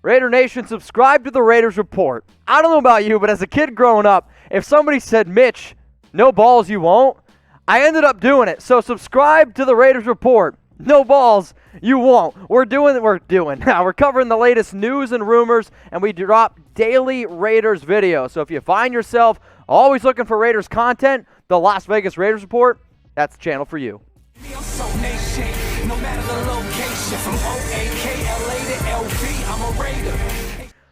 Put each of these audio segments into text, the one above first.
Raider Nation, subscribe to the Raiders Report. I don't know about you, but as a kid growing up, if somebody said, Mitch, no balls you won't, I ended up doing it. So subscribe to the Raiders Report. No balls you won't. We're covering the latest news and rumors, and we drop daily Raiders videos. So if you find yourself always looking for Raiders content, the Las Vegas Raiders Report, that's the channel for you.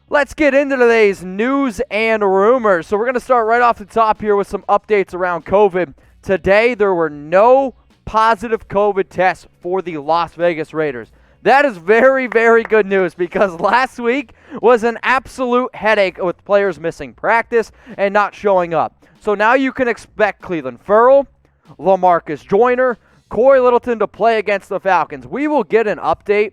Let's get into today's news and rumors. So we're going to start right off the top here with some updates around COVID. Today, there were no positive COVID tests for the Las Vegas Raiders. That is very, very good news because last week was an absolute headache with players missing practice and not showing up. So now you can expect Clelin Ferrell, Lamarcus Joyner, Cory Littleton to play against the Falcons. We will get an update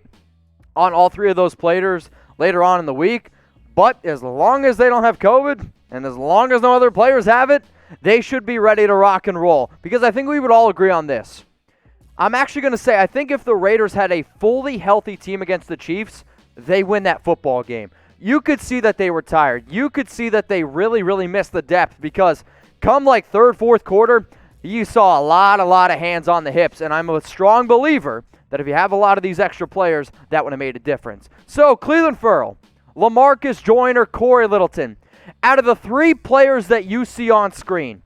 on all three of those players later on in the week. But as long as they don't have COVID, and as long as no other players have it, they should be ready to rock and roll. Because I think we would all agree on this. I'm actually going to say, I think if the Raiders had a fully healthy team against the Chiefs, they win that football game. You could see that they were tired. You could see that they really, really missed the depth because come like third, fourth quarter, you saw a lot of hands on the hips. And I'm a strong believer that if you have a lot of these extra players, that would have made a difference. So, Clelin Ferrell, Lamarcus Joyner, Cory Littleton. Out of the three players that you see on screen,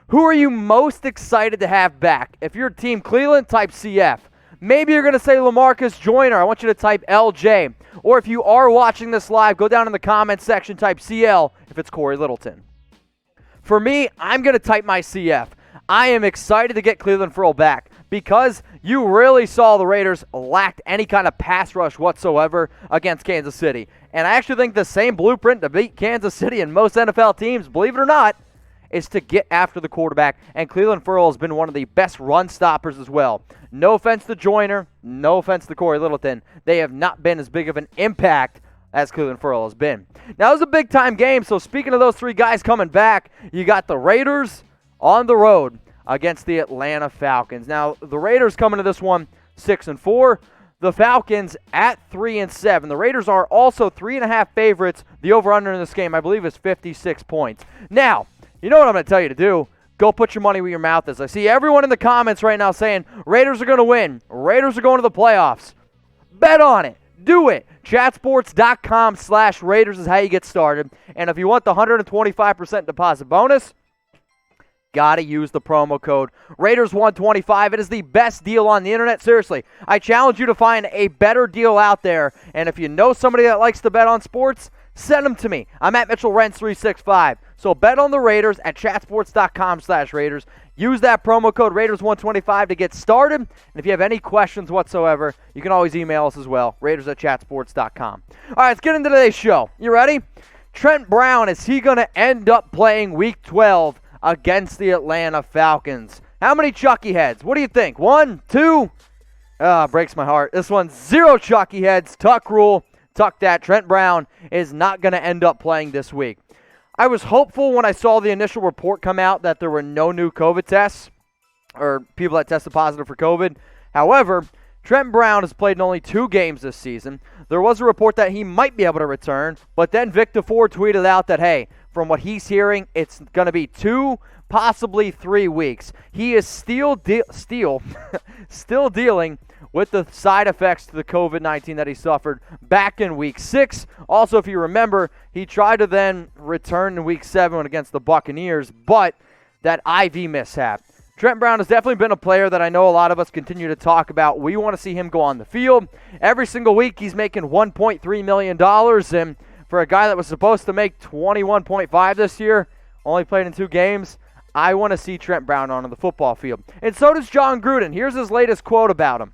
who are you most excited to have back? If you're Team Cleveland, type CF. Maybe you're going to say Lamarcus Joyner. I want you to type LJ. Or if you are watching this live, go down in the comments section, type CL if it's Cory Littleton. For me, I'm going to type my CF. I am excited to get Clelin Ferrell back because you really saw the Raiders lacked any kind of pass rush whatsoever against Kansas City. And I actually think the same blueprint to beat Kansas City and most NFL teams, believe it or not, is to get after the quarterback. And Clelin Ferrell has been one of the best run stoppers as well. No offense to Joyner, no offense to Cory Littleton. They have not been as big of an impact as Clelin Ferrell has been. Now, it was a big-time game, so speaking of those three guys coming back, you got the Raiders on the road against the Atlanta Falcons. Now, the Raiders coming to this one 6-4. The Falcons at 3-7. The Raiders are also 3.5 favorites. The over-under in this game, I believe, is 56 points. Now, you know what I'm going to tell you to do? Go put your money where your mouth is. I see everyone in the comments right now saying Raiders are going to win. Raiders are going to the playoffs. Bet on it. Do it. Chatsports.com/Raiders is how you get started. And if you want the 125% deposit bonus, got to use the promo code Raiders125. It is the best deal on the internet. Seriously, I challenge you to find a better deal out there. And if you know somebody that likes to bet on sports, send them to me. I'm at Mitchell Renz 365. So bet on the Raiders at chatsports.com/Raiders. Use that promo code Raiders125 to get started. And if you have any questions whatsoever, you can always email us as well, Raiders@chatsports.com. All right, let's get into today's show. You ready? Trent Brown, is he going to end up playing Week 12 against the Atlanta Falcons? How many Chucky heads? What do you think? 1, 2? Breaks my heart. This one's 0 Chucky heads. Tuck rule. Tuck that. Trent Brown is not going to end up playing this week. I was hopeful when I saw the initial report come out that there were no new COVID tests or people that tested positive for COVID. However, Trent Brown has played in only 2 games this season. There was a report that he might be able to return, but then Victor Ford tweeted out that, hey, from what he's hearing, it's going to be 2, possibly 3 weeks. He is still dealing with the side effects to the COVID-19 that he suffered back in Week 6. Also, if you remember, he tried to then return in Week 7 against the Buccaneers, but that IV mishap. Trent Brown has definitely been a player that I know a lot of us continue to talk about. We want to see him go on the field. Every single week, he's making $1.3 million, and for a guy that was supposed to make $21.5 this year, only played in 2 games, I want to see Trent Brown on the football field. And so does John Gruden. Here's his latest quote about him.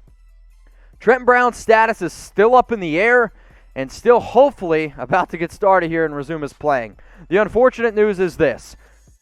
Trent Brown's status is still up in the air and still hopefully about to get started here and resume his playing. The unfortunate news is this.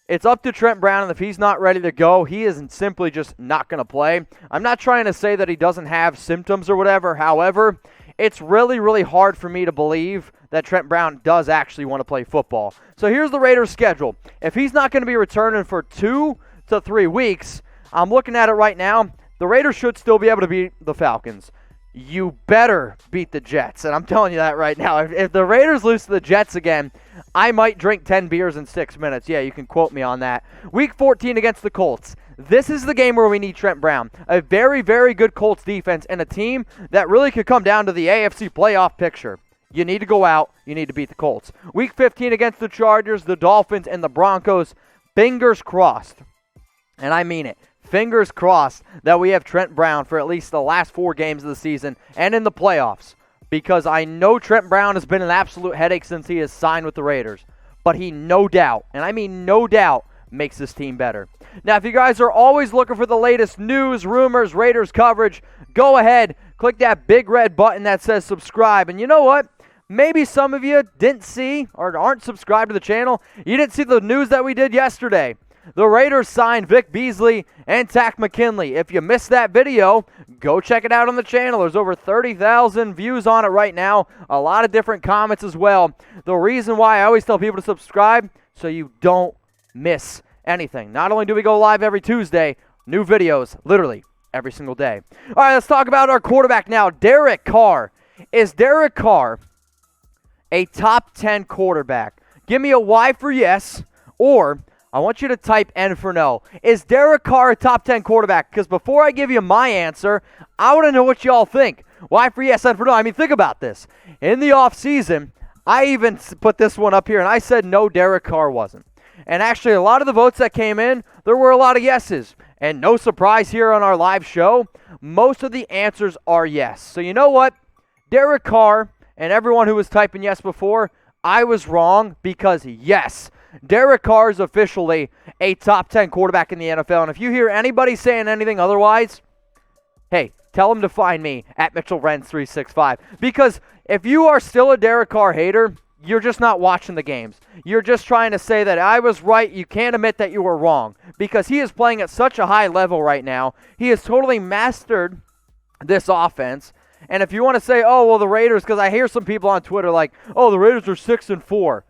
It's up to Trent Brown, and if he's not ready to go, he isn't simply just not going to play. I'm not trying to say that he doesn't have symptoms or whatever. However, it's really, really hard for me to believe that Trent Brown does actually want to play football. So here's the Raiders' schedule. If he's not going to be returning for 2 to 3 weeks, I'm looking at it right now, the Raiders should still be able to beat the Falcons. you better beat the Jets. And I'm telling you that right now. If the Raiders lose to the Jets again, I might drink 10 beers in 6 minutes. Yeah, you can quote me on that. Week 14 against the Colts. This is the game where we need Trent Brown. A very, very good Colts defense and a team that really could come down to the AFC playoff picture. You need to go out. You need to beat the Colts. Week 15 against the Chargers, the Dolphins, and the Broncos. Fingers crossed. And I mean it. Fingers crossed that we have Trent Brown for at least the last 4 games of the season and in the playoffs. Because I know Trent Brown has been an absolute headache since he has signed with the Raiders. But he no doubt, and I mean no doubt, makes this team better. Now, if you guys are always looking for the latest news, rumors, Raiders coverage, go ahead, click that big red button that says subscribe. And you know what? Maybe some of you didn't see or aren't subscribed to the channel. You didn't see the news that we did yesterday. The Raiders signed Vic Beasley and Takk McKinley. If you missed that video, go check it out on the channel. There's over 30,000 views on it right now. A lot of different comments as well. The reason why I always tell people to subscribe, so you don't miss anything. Not only do we go live every Tuesday, new videos literally every single day. All right, let's talk about our quarterback now, Derek Carr. Is Derek Carr a top 10 quarterback? Give me a Y for yes, or I want you to type N for no. Is Derek Carr a top 10 quarterback? Because before I give you my answer, I want to know what y'all think. Y for yes, N for no. I mean, think about this. In the offseason, I even put this one up here, and I said no, Derek Carr wasn't. And actually, a lot of the votes that came in, there were a lot of yeses. And no surprise here on our live show, most of the answers are yes. So you know what? Derek Carr and everyone who was typing yes before, I was wrong because yes, Derek Carr is officially a top 10 quarterback in the NFL. And if you hear anybody saying anything otherwise, hey, tell them to find me at Mitchell Renz 365. Because if you are still a Derek Carr hater, you're just not watching the games. You're just trying to say that I was right. You can't admit that you were wrong. Because he is playing at such a high level right now. He has totally mastered this offense. And if you want to say, oh, well, the Raiders, because I hear some people on Twitter like, oh, the Raiders are 6-4.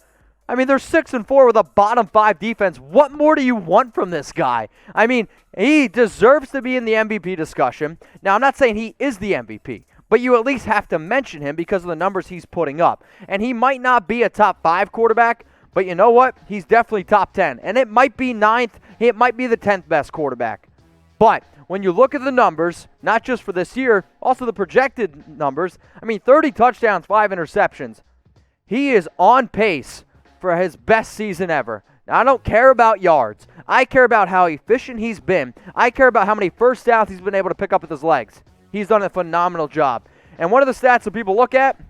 I mean, they're 6-4 with a bottom 5 defense. What more do you want from this guy? I mean, he deserves to be in the MVP discussion. Now, I'm not saying he is the MVP, but you at least have to mention him because of the numbers he's putting up. And he might not be a top 5 quarterback, but you know what? He's definitely top 10. And it might be 9th. It might be the 10th best quarterback. But when you look at the numbers, not just for this year, also the projected numbers, I mean, 30 touchdowns, 5 interceptions. He is on pace for his best season ever. Now, I don't care about yards. I care about how efficient he's been. I care about how many first downs he's been able to pick up with his legs. He's done a phenomenal job. And one of the stats that people look at,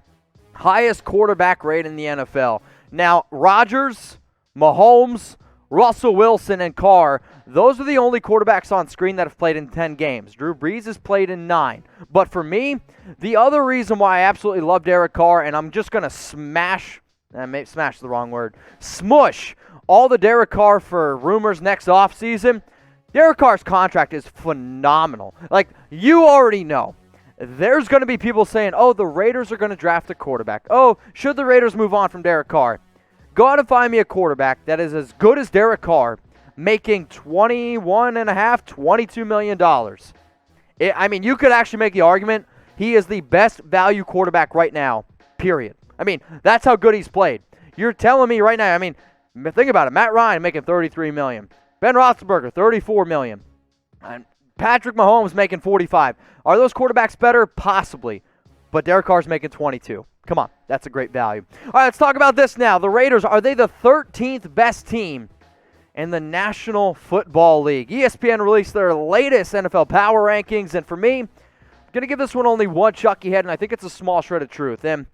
highest quarterback rate in the NFL. Now, Rodgers, Mahomes, Russell Wilson, and Carr, those are the only quarterbacks on screen that have played in 10 games. Drew Brees has played in 9. But for me, the other reason why I absolutely love Derek Carr, and I'm just going to smash is the wrong word, smush all the Derek Carr for rumors next offseason. Derek Carr's contract is phenomenal. Like, you already know. There's going to be people saying, oh, the Raiders are going to draft a quarterback. Oh, should the Raiders move on from Derek Carr? Go out and find me a quarterback that is as good as Derek Carr, making $22 million. I mean, you could actually make the argument he is the best value quarterback right now, period. I mean, that's how good he's played. You're telling me right now, I mean, think about it. Matt Ryan making $33 million. Ben Roethlisberger, $34 million. And Patrick Mahomes making $45. Are those quarterbacks better? Possibly. But Derek Carr's making $22. Come on, that's a great value. All right, let's talk about this now. The Raiders, are they the 13th best team in the National Football League? ESPN released their latest NFL Power Rankings, and for me, I'm going to give this one only one chucky head, and I think it's a small shred of truth. And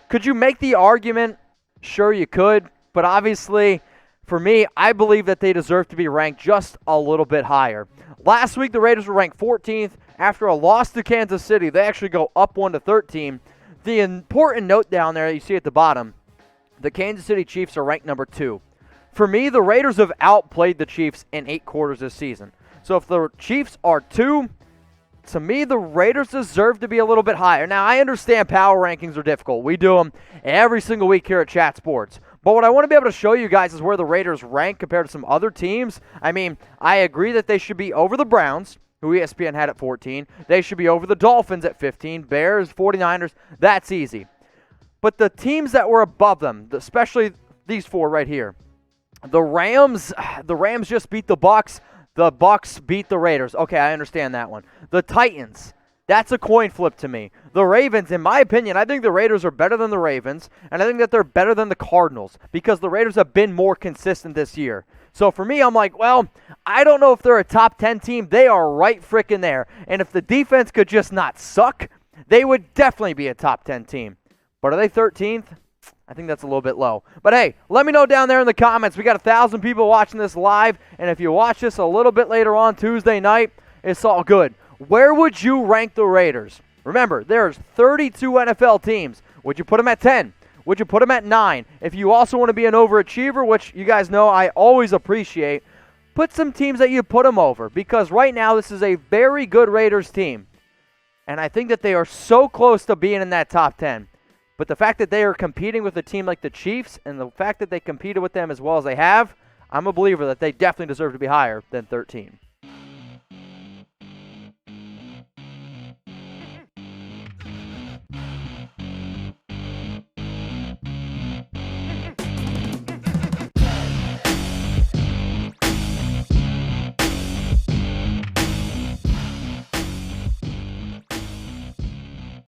could you make the argument? Sure, you could. But obviously, for me, I believe that they deserve to be ranked just a little bit higher. Last week, the Raiders were ranked 14th. After a loss to Kansas City, they actually go up 1 to 13. The important note down there that you see at the bottom, the Kansas City Chiefs are ranked number 2. For me, the Raiders have outplayed the Chiefs in 8 quarters this season. So if the Chiefs are 2, to me, the Raiders deserve to be a little bit higher. Now, I understand power rankings are difficult. We do them every single week here at Chat Sports. But what I want to be able to show you guys is where the Raiders rank compared to some other teams. I mean, I agree that they should be over the Browns, who ESPN had at 14. They should be over the Dolphins at 15. Bears, 49ers, that's easy. But the teams that were above them, especially these four right here, the Rams just beat the Bucs. The Bucs beat the Raiders. Okay, I understand that one. The Titans, that's a coin flip to me. The Ravens, in my opinion, I think the Raiders are better than the Ravens, and I think that they're better than the Cardinals because the Raiders have been more consistent this year. So for me, I'm like, well, I don't know if they're a top 10 team. They are right frickin' there. And if the defense could just not suck, they would definitely be a top 10 team. But are they 13th? I think that's a little bit low. But hey, let me know down there in the comments. We got 1,000 people watching this live, and if you watch this a little bit later on Tuesday night, it's all good. Where would you rank the Raiders? Remember, there's 32 NFL teams. Would you put them at 10? Would you put them at 9? If you also want to be an overachiever, which you guys know I always appreciate, put some teams that you put them over, because right now this is a very good Raiders team. And I think that they are so close to being in that top 10. But the fact that they are competing with a team like the Chiefs and the fact that they competed with them as well as they have, I'm a believer that they definitely deserve to be higher than 13.